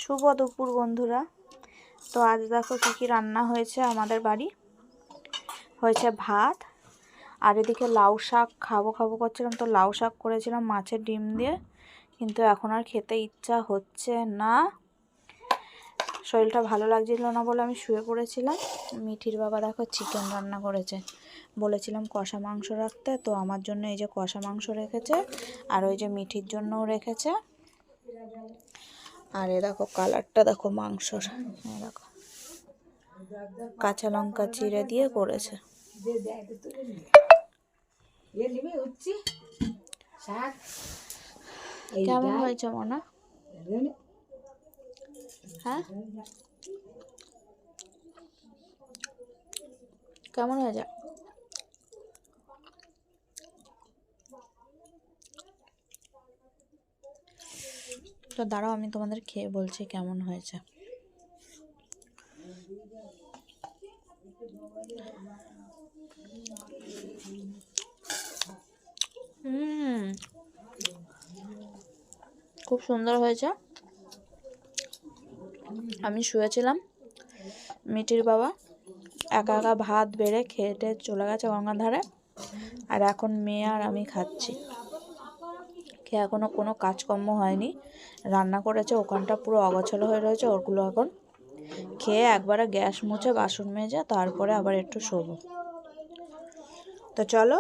শুভ দুপুর বন্ধুরা। তো আজ দেখো কী কী রান্না হয়েছে আমাদের বাড়ি। হয়েছে ভাত, আর এদিকে লাউ শাক খাবো করছিলাম, তো লাউ শাক করেছিলাম মাছের ডিম দিয়ে, কিন্তু এখন আর খেতে ইচ্ছা হচ্ছে না। শরীরটা ভালো লাগছিল না বলে আমি শুয়ে পড়েছিলাম। মিঠির বাবা দেখো চিকেন রান্না করেছে, বলেছিলাম কষা মাংস রাখতে, তো আমার জন্য এই যে কষা মাংস রেখেছে, আর ওই যে মিঠির জন্যও রেখেছে। আর এ দেখো কালারটা দেখো মাংসর, দেখো কাঁচা লঙ্কা চিড়ে দিয়ে করেছে। কেমন হয়েছে মনা? হ্যাঁ কেমন হয়েছে? তো দাঁড়াও আমি তোমাদের খেয়ে বলছি কেমন হয়েছে। খুব সুন্দর হয়েছে। আমি শুয়েছিলাম, মিঠির বাবা একা একা ভাত বেড়ে খেটে চলে গেছে গঙ্গার ধারে, আর এখন মেয়ে আর আমি খাচ্ছি। খেয়ে এখনও কোনো কাজকর্ম হয়নি, রান্না করেছে, ওখানটা পুরো অগোছালো হয়ে রয়েছে, ওগুলো এখন খেয়ে একবারে গ্যাস মুছে বাসন মেজে তারপরে আবার একটু শোবো। তো চলো